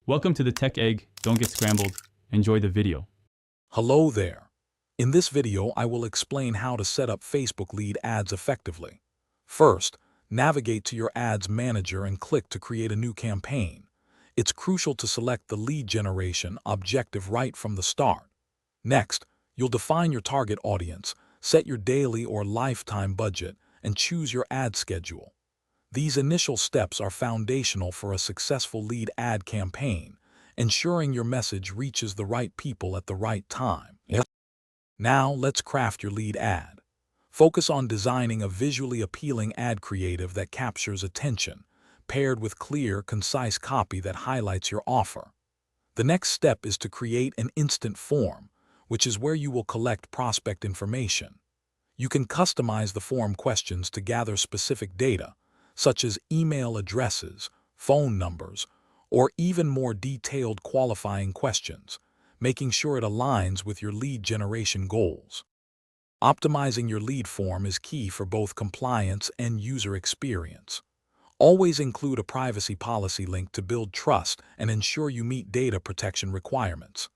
Welcome to the Tech Egg. Don't get scrambled. Enjoy the video. Hello there. In this video, I will explain how to set up Facebook lead ads effectively. First, navigate to your ads manager and click to create a new campaign. It's crucial to select the lead generation objective right from the start. Next, you'll define your target audience, set your daily or lifetime budget, and choose your ad schedule. These initial steps are foundational for a successful lead ad campaign, ensuring your message reaches the right people at the right time. Now, let's craft your lead ad. Focus on designing a visually appealing ad creative that captures attention, paired with clear, concise copy that highlights your offer. The next step is to create an instant form, which is where you will collect prospect information. You can customize the form questions to gather specific data, such as email addresses, phone numbers, or even more detailed qualifying questions, making sure it aligns with your lead generation goals. Optimizing your lead form is key for both compliance and user experience. Always include a privacy policy link to build trust and ensure you meet data protection requirements.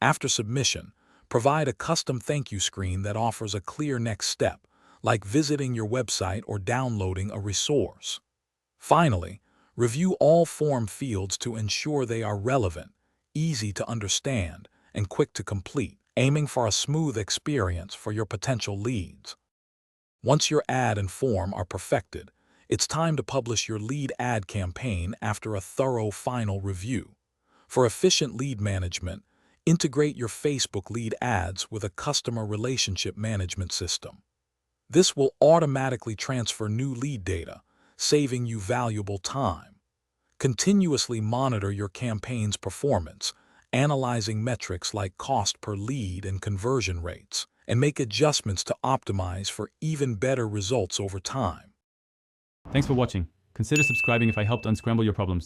After submission, provide a custom thank you screen that offers a clear next step, like visiting your website or downloading a resource. Finally, review all form fields to ensure they are relevant, easy to understand, and quick to complete, aiming for a smooth experience for your potential leads. Once your ad and form are perfected, it's time to publish your lead ad campaign after a thorough final review. For efficient lead management, integrate your Facebook lead ads with a customer relationship management system. This will automatically transfer new lead data, saving you valuable time. Continuously monitor your campaign's performance, analyzing metrics like cost per lead and conversion rates, and make adjustments to optimize for even better results over time. Thanks for watching. Consider subscribing if I helped unscramble your problems.